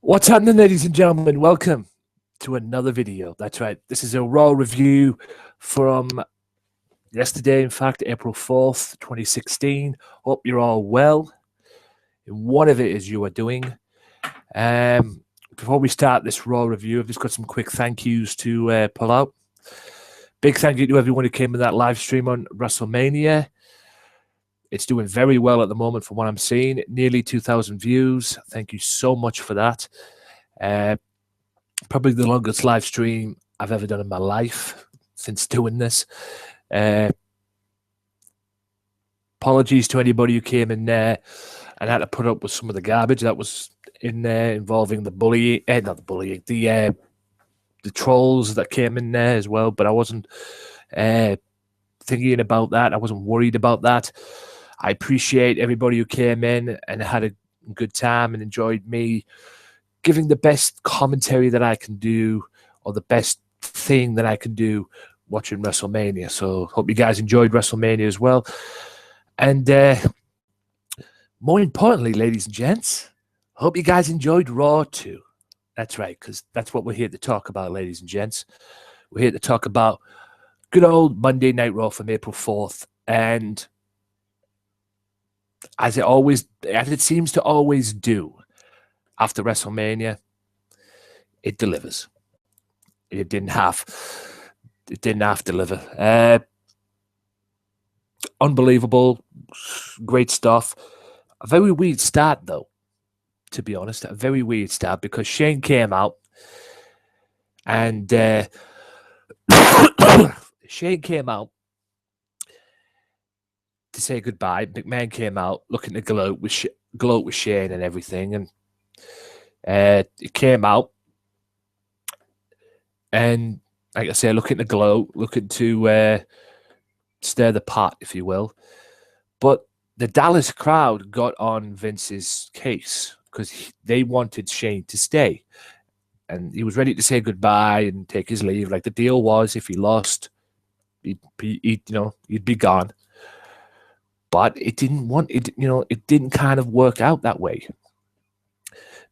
What's happening, ladies and gentlemen? Welcome to another video. That's right. This is a Raw review from yesterday, in fact, April 4th, 2016. Hope you're all well. And whatever it is you are doing. Before we start this Raw review, I've just got some quick thank yous to pull out. Big thank you to everyone who came in that live stream on WrestleMania. It's doing very well at the moment from what I'm seeing. Nearly 2,000 views. Thank you so much for that. Probably the longest live stream I've ever done in my life since doing this. Apologies to anybody who came in there and had to put up with some of the garbage that was in there involving the bullying, not the bullying, the trolls that came in there as well. But I wasn't thinking about that. I wasn't worried about that. I appreciate everybody who came in and had a good time and enjoyed me giving the best commentary that I can do, or the best thing that I can do watching WrestleMania. So hope you guys enjoyed WrestleMania as well. And more importantly, ladies and gents, hope you guys enjoyed Raw too. That's right, because that's what we're here to talk about, ladies and gents. We're here to talk about good old Monday Night Raw from April 4th. And as it seems to always do after WrestleMania, it delivers. It didn't half deliver. Unbelievable, great stuff. A very weird start, though, to be honest. A very weird start, because Shane came out and Shane came out to say goodbye. McMahon came out looking to gloat with Shane and everything, and it came out, and like I say, looking to gloat, looking to stir the pot, if you will. But the Dallas crowd got on Vince's case because they wanted Shane to stay, and he was ready to say goodbye and take his leave. Like the deal was, if he lost, he'd be gone. But it didn't kind of work out that way,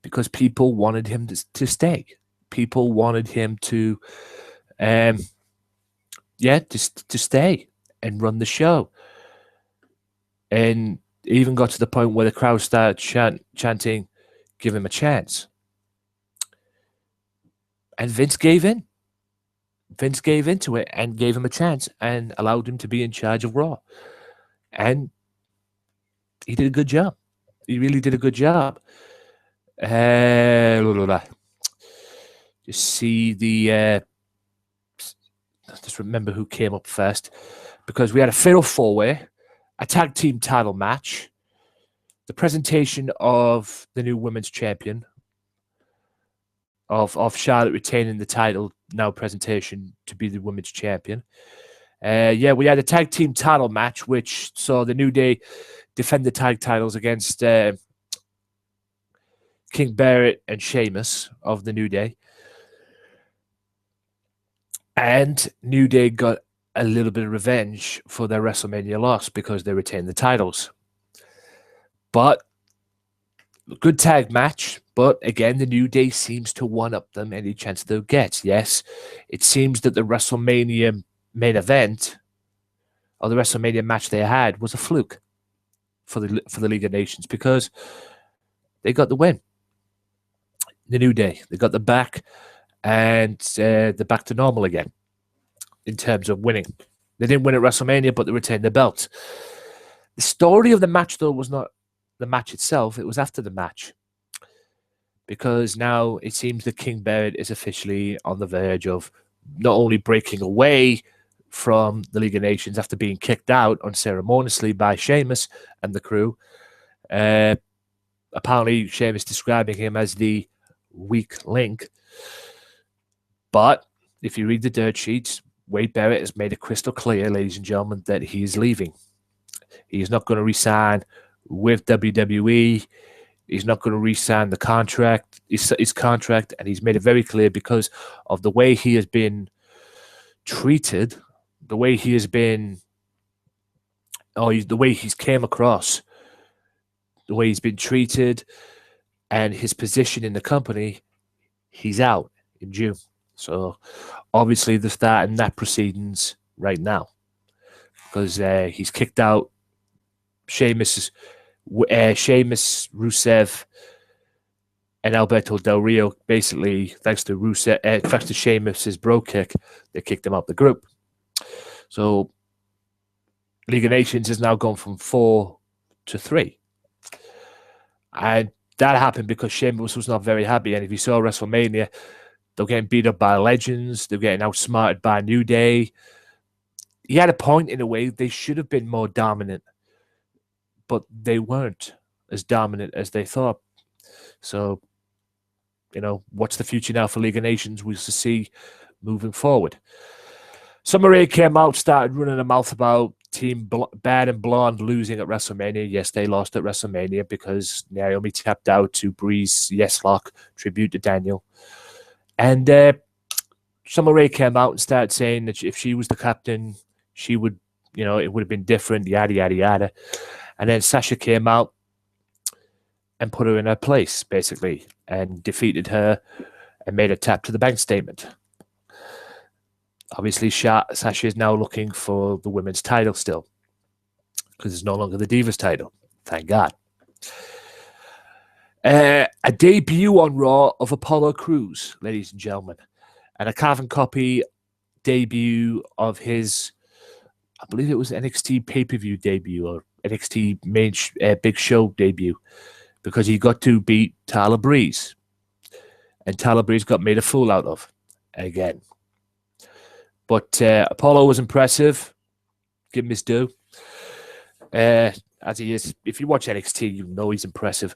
because people wanted him to stay. People wanted him to, to stay and run the show. And it even got to the point where the crowd started chanting, "Give him a chance." And Vince gave in. Vince gave into it and gave him a chance and allowed him to be in charge of Raw. And he did a good job. He really did a good job. Just see the... just remember who came up first. Because we had a fatal four-way, a tag team title match, the presentation of the new women's champion, of Charlotte retaining the title, now presentation to be the women's champion. We had a tag team title match, which saw the New Day defend the tag titles against King Barrett and Sheamus of the New Day. And New Day got a little bit of revenge for their WrestleMania loss because they retained the titles. But good tag match. But again, the New Day seems to one-up them any chance they'll get. Yes, it seems that the WrestleMania main event, or the WrestleMania match they had, was a fluke for the League of Nations, because they got the win. The New Day, they got the back, and they're back to normal again in terms of winning. They didn't win at WrestleMania, but they retained the belt. The story of the match, though, was not the match itself. It was after the match, because now it seems that King Barrett is officially on the verge of not only breaking away from the League of Nations after being kicked out unceremoniously by Sheamus and the crew. Apparently, Sheamus describing him as the weak link. But if you read the dirt sheets, Wade Barrett has made it crystal clear, ladies and gentlemen, that he is leaving. He is not going to re-sign with WWE. He's not going to re-sign the contract, his contract, and he's made it very clear because of the way he has been treated, the way he has been, the way he's came across, the way he's been treated, and his position in the company, he's out in June. So obviously they're starting that proceedings right now because he's kicked out Sheamus, Rusev, and Alberto Del Rio. Basically, thanks to Sheamus's bro kick, they kicked him out the group. So League of Nations has now gone from 4 to 3. And that happened because Sheamus was not very happy. And if you saw WrestleMania, they're getting beat up by Legends. They're getting outsmarted by New Day. He had a point in a way. They should have been more dominant, but they weren't as dominant as they thought. So, what's the future now for League of Nations? We'll see moving forward. Summer Rae came out, started running a mouth about Team Bad and Blonde losing at WrestleMania. Yes, they lost at WrestleMania because Naomi tapped out to Bree's Yes Lock, tribute to Daniel. And Summer Rae came out and started saying that if she was the captain, she would, it would have been different, yada, yada, yada. And then Sasha came out and put her in her place, basically, and defeated her and made a tap to the bank statement. Obviously, Sasha is now looking for the women's title still because it's no longer the Divas title. Thank God. A debut on Raw of Apollo Crews, ladies and gentlemen, and a carbon copy debut of his, I believe it was NXT pay-per-view debut or NXT main Big Show debut, because he got to beat Tyler Breeze, and Tyler Breeze got made a fool out of again. But Apollo was impressive. Give him his due. As he is. If you watch NXT, you know he's impressive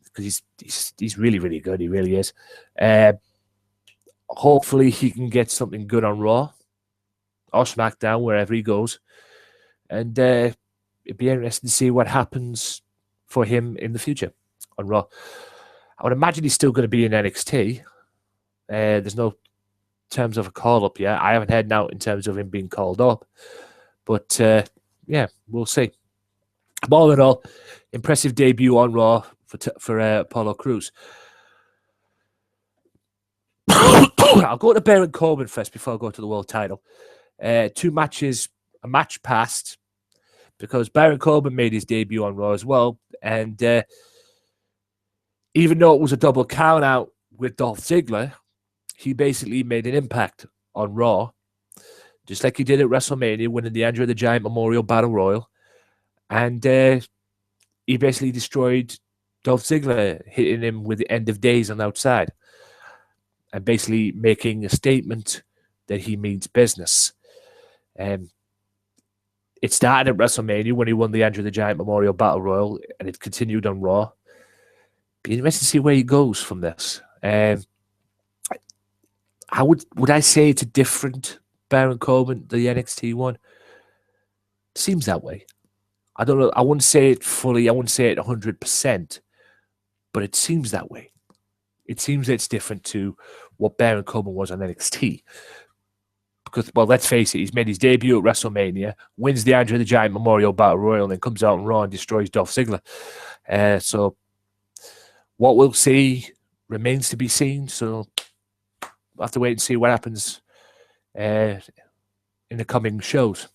because he's really, really good. He really is. Hopefully he can get something good on Raw or SmackDown, wherever he goes. And it'd be interesting to see what happens for him in the future on Raw. I would imagine he's still going to be in NXT. There's no terms of a call-up yet. I haven't heard now in terms of him being called up. But, yeah, we'll see. All in all, impressive debut on Raw for Apollo Crews. I'll go to Barrett Corbin first before I go to the world title. 2 matches, a match passed, because Barrett Corbin made his debut on Raw as well. And even though it was a double count-out with Dolph Ziggler, he basically made an impact on Raw, just like he did at WrestleMania, winning the Andre the Giant Memorial Battle Royal. And he basically destroyed Dolph Ziggler, hitting him with the end of days on the outside, and basically making a statement that he means business. It started at WrestleMania when he won the Andre the Giant Memorial Battle Royal, and it continued on Raw. Be interesting to see where he goes from this. How would I say it's a different Baron Corbin, the NXT one? Seems that way. I don't know. I wouldn't say it fully. I wouldn't say it 100%, but it seems that way. It seems that it's different to what Baron Corbin was on NXT. Because, well, let's face it, he's made his debut at WrestleMania, wins the Andre the Giant Memorial Battle Royal, and then comes out on Raw and destroys Dolph Ziggler. So what we'll see remains to be seen. So we'll have to wait and see what happens in the coming shows.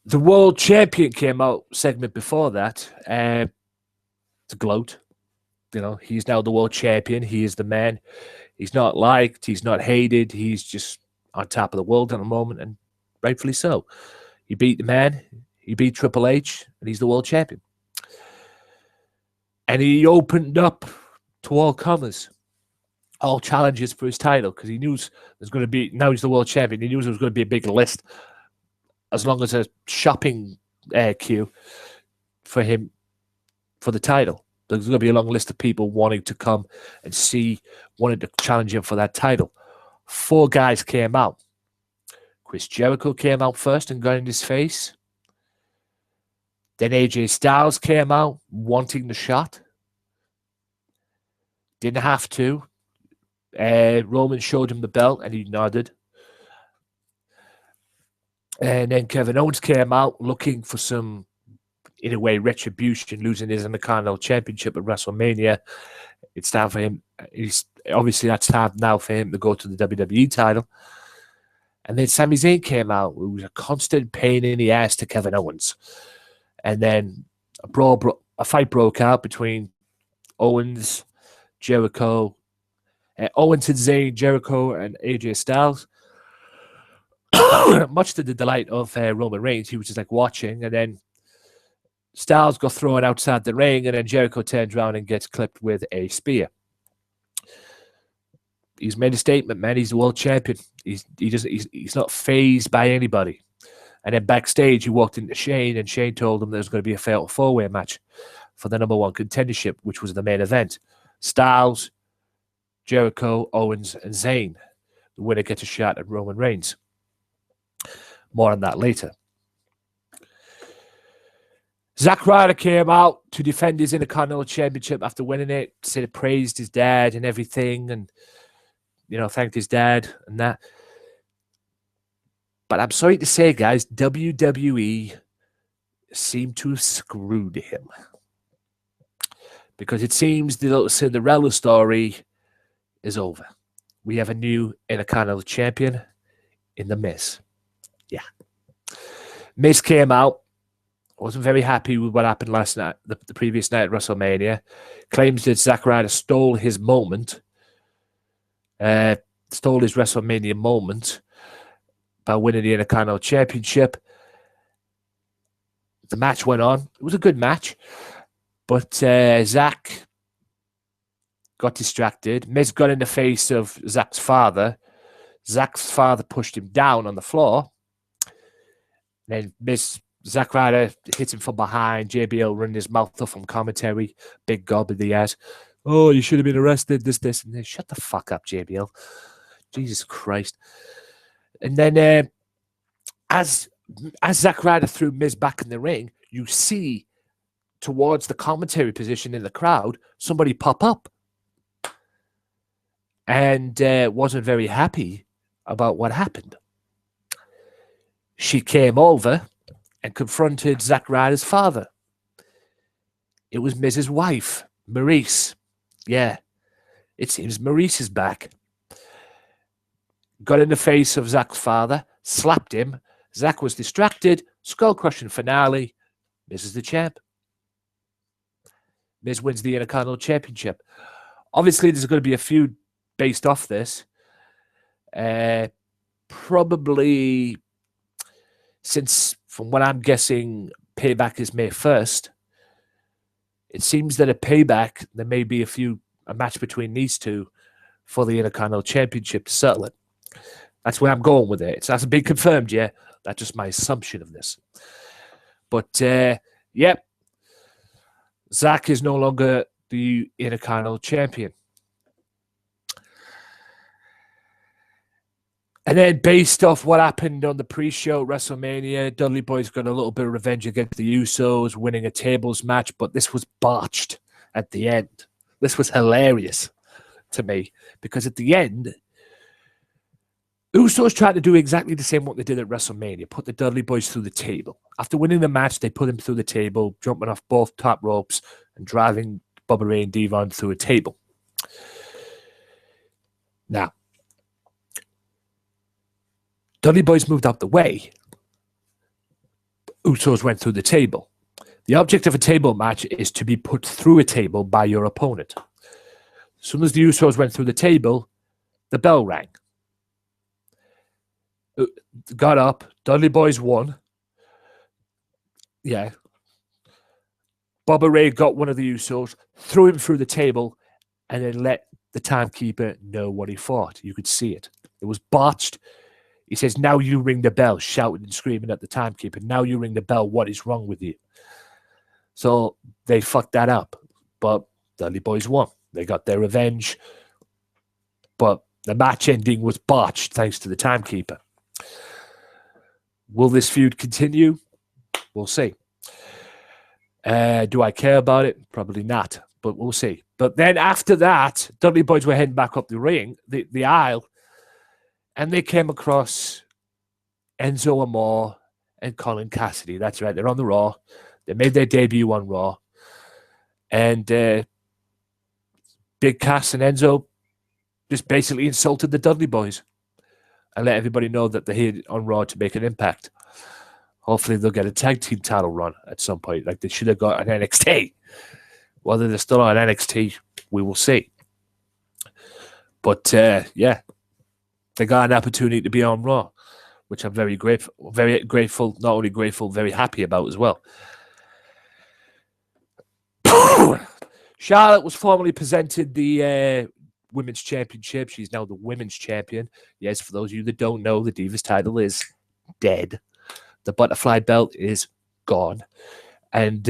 The World Champion came out segment before that to gloat. You know, he's now the World Champion. He is the man. He's not liked. He's not hated. He's just on top of the world at the moment, and rightfully so. He beat the man. He beat Triple H, and he's the World Champion. And he opened up to all comers, all challenges for his title, because he knew there's going to be, now he's the World Champion, he knew there was going to be a big list, as long as a shopping queue for him for the title. There's going to be a long list of people wanting to come and see, wanting to challenge him for that title. 4 guys came out. Chris Jericho came out first and got in his face. Then AJ Styles came out wanting the shot. Didn't have to. Roman showed him the belt and he nodded. And then Kevin Owens came out looking for some in a way, retribution, losing his Intercontinental Championship at WrestleMania. It's time for him. That's time now for him to go to the WWE title. And then Sami Zayn came out, who was a constant pain in the ass to Kevin Owens. And then a fight broke out between Owens, Jericho, Owens and Zayn, Jericho, and AJ Styles. Much to the delight of Roman Reigns, he was just like watching. And then Styles got thrown outside the ring, and then Jericho turns around and gets clipped with a spear. He's made a statement, man. He's the world champion. He's not fazed by anybody. And then backstage, he walked into Shane, and Shane told him there was going to be a fatal four-way match for the #1 contendership, which was the main event. Styles, Jericho, Owens, and Zayn. The winner gets a shot at Roman Reigns. More on that later. Zack Ryder came out to defend his Intercontinental Championship after winning it. Said it praised his dad and everything, and thanked his dad and that. But I'm sorry to say, guys, WWE seemed to have screwed him. Because it seems the little Cinderella story is over. We have a new Intercontinental Champion in The Miz. Yeah. Miz came out. Wasn't very happy with what happened last night, the previous night at WrestleMania. Claims that Zack Ryder stole his moment. Stole his WrestleMania moment by winning the Intercontinental Championship. The match went on. It was a good match. But Zack got distracted. Miz got in the face of Zack's father. Zack's father pushed him down on the floor. Then Zack Ryder hits him from behind. JBL running his mouth off from commentary. Big gob in the ass. Oh, you should have been arrested. This. And then, shut the fuck up, JBL. Jesus Christ. And then as Zack Ryder threw Miz back in the ring, you see towards the commentary position in the crowd, somebody pop up. And wasn't very happy about what happened. She came over and confronted Zack Ryder's father. It was Miz's wife, Maurice. Yeah, it seems Maurice is back. Got in the face of Zack's father, slapped him. Zack was distracted. Skull-crushing finale. Miz is the champ. Miz wins the Intercontinental Championship. Obviously, there's going to be a feud based off this. Probably, since, from what I'm guessing, Payback is May 1st, it seems that at Payback, there may be a match between these two for the Intercontinental Championship to settle it. That's where I'm going with it. It hasn't been confirmed yet. That's just my assumption of this. But, yep, Zack is no longer the Intercontinental Champion. And then based off what happened on the pre-show at WrestleMania, Dudley Boyz got a little bit of revenge against the Usos, winning a tables match, but this was botched at the end. This was hilarious to me, because at the end, Usos tried to do exactly the same what they did at WrestleMania, put the Dudley Boyz through the table. After winning the match, they put him through the table, jumping off both top ropes and driving Bubba Ray and Devon through a table. Now, Dudley Boyz moved out the way. Usos went through the table. The object of a table match is to be put through a table by your opponent. As soon as the Usos went through the table, the bell rang. Got up. Dudley Boyz won. Yeah. Bubba Ray got one of the Usos, threw him through the table, and then let the timekeeper know what he thought. You could see it. It was botched. He says, now you ring the bell, shouting and screaming at the timekeeper. Now you ring the bell. What is wrong with you? So they fucked that up. But Dudley Boyz won. They got their revenge. But the match ending was botched thanks to the timekeeper. Will this feud continue? We'll see. Do I care about it? Probably not. But we'll see. But then after that, Dudley Boyz were heading back up the ring, the aisle. And they came across Enzo Amore and Colin Cassidy. That's right. They're on the Raw. They made their debut on Raw. And Big Cass and Enzo just basically insulted the Dudley boys and let everybody know that they're here on Raw to make an impact. Hopefully they'll get a tag team title run at some point, like they should have got an NXT. Whether they're still on NXT, we will see. But yeah, they got an opportunity to be on Raw, which I'm very grateful, not only grateful, very happy about as well. Charlotte was formally presented the Women's Championship. She's now the Women's Champion. Yes, for those of you that don't know, the Divas title is dead. The butterfly belt is gone. And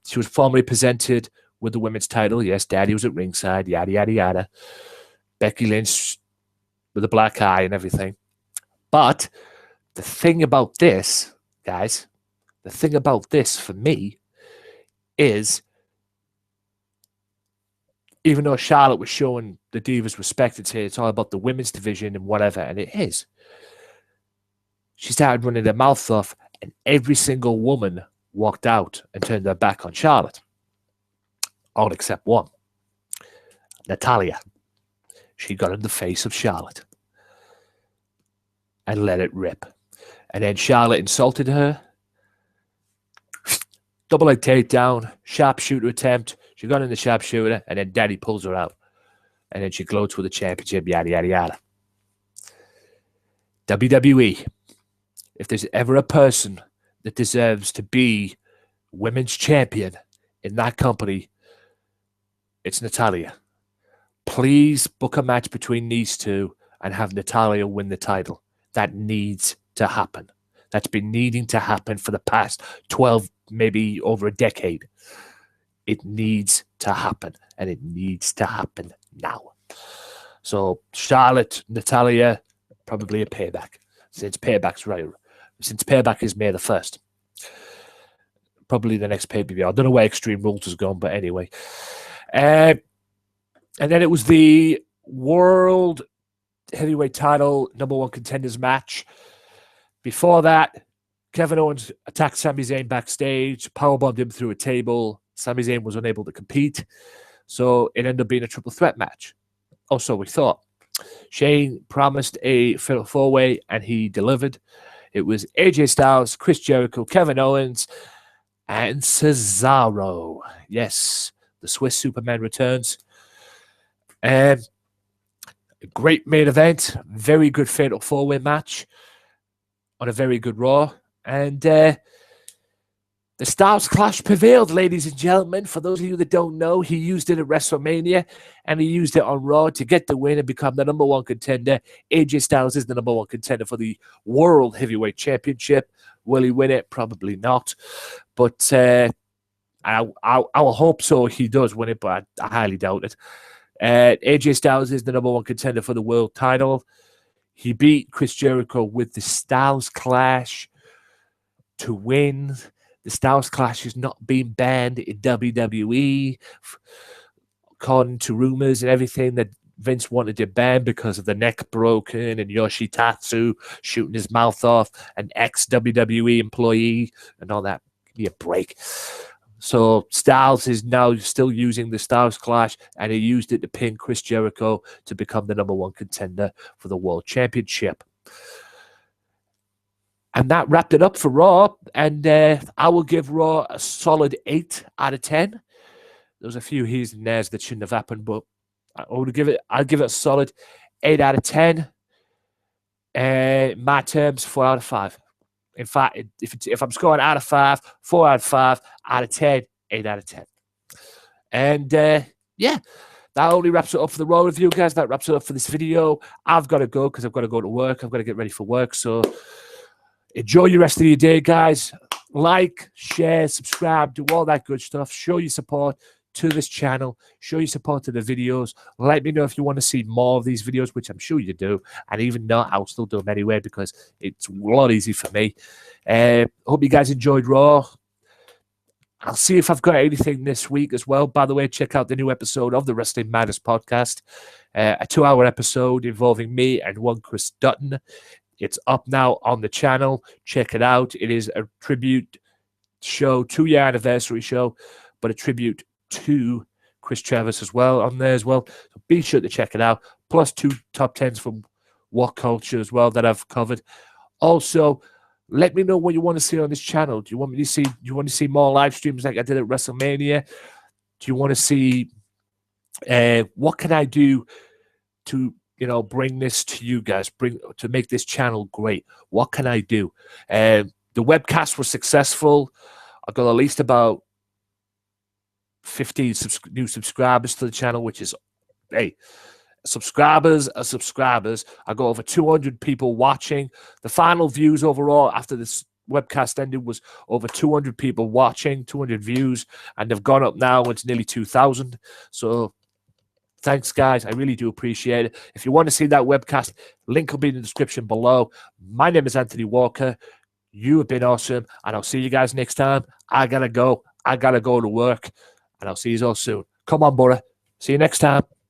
she was formally presented with the Women's title. Yes, Daddy was at ringside, yada, yada, yada. Becky Lynch with a black eye and everything. But the thing about this, guys, the thing about this for me is, even though Charlotte was showing the Divas respect, it's all about the women's division and whatever, and it is. She started running her mouth off, and every single woman walked out and turned their back on Charlotte. All except one. Natalya. She got in the face of Charlotte and let it rip. And then Charlotte insulted her. Double leg takedown, sharpshooter attempt. She got in the sharpshooter, and then Daddy pulls her out. And then she gloats with the championship, yada, yada, yada. WWE, if there's ever a person that deserves to be women's champion in that company, it's Natalya. Please book a match between these two and have Natalya win the title. That needs to happen. That's been needing to happen for the past 12, maybe over a decade. It needs to happen, and it needs to happen now. So Charlotte, Natalya, probably a payback. Since Payback is May the 1st. Probably the next pay-per-view. I don't know where Extreme Rules has gone, but anyway. And then it was the World Heavyweight Title #1 Contenders match. Before that, Kevin Owens attacked Sami Zayn backstage, powerbombed him through a table. Sami Zayn was unable to compete, so it ended up being a triple threat match. Oh, so we thought. Shane promised a fatal four-way, and he delivered. It was AJ Styles, Chris Jericho, Kevin Owens, and Cesaro. Yes, the Swiss Superman returns. And a great main event, very good fatal four-way match on a very good Raw. And the Styles Clash prevailed, ladies and gentlemen. For those of you that don't know, he used it at WrestleMania, and he used it on Raw to get the win and become the #1 contender. AJ Styles is the #1 contender for the World Heavyweight Championship. Will he win it? Probably not. But I hope so. He does win it, but I highly doubt it. AJ Styles is the #1 contender for the world title. He beat Chris Jericho with the Styles Clash to win. The Styles Clash is not being banned in WWE, according to rumors and everything that Vince wanted to ban because of the neck broken and Yoshitatsu shooting his mouth off, an ex-WWE employee and all that. Give me a break. So Styles is now still using the Styles Clash, and he used it to pin Chris Jericho to become the #1 contender for the World Championship. And that wrapped it up for Raw, and I will give Raw a solid 8 out of 10. There's a few he's and there's that shouldn't have happened, but I'll give it a solid 8 out of 10. In my terms, 4 out of 5. In fact, if I'm scoring out of 5, 4 out of 5, out of 10, 8 out of 10. And yeah, that only wraps it up for the Raw review, guys. That wraps it up for this video. I've got to go because I've got to go to work. I've got to get ready for work. So enjoy your rest of your day, guys. Like, share, subscribe, do all that good stuff. Show your support to this channel. Show your support to the videos. Let me know if you want to see more of these videos, which I'm sure you do. And even not, I'll still do them anyway because it's a lot easier for me. Hope you guys enjoyed Raw. I'll see if I've got anything this week as well. By the way, check out the new episode of the Wrestling Matters podcast. A 2-hour episode involving me and one Chris Dutton. It's up now on the channel. Check it out. It is a tribute show, 2-year anniversary show, but a tribute to Chris Travis as well on there as well. So be sure to check it out. Plus 2 top 10s from What Culture as well that I've covered. Also, let me know what you want to see on this channel. Do you want to see more live streams like I did at WrestleMania? Do you want to see what can I do to bring this to you guys, to make this channel great? What can I do? The webcast was successful. I got at least about 15 new subscribers to the channel, which is, hey, subscribers are subscribers. I got over 200 people watching. The final views overall after this webcast ended was over 200 people watching, 200 views, and they've gone up now. It's nearly 2,000. So thanks, guys. I really do appreciate it. If you want to see that webcast, link will be in the description below. My name is Anthony Walker. You have been awesome, and I'll see you guys next time. I gotta go. I gotta go to work, and I'll see you all soon. Come on, Borough. See you next time.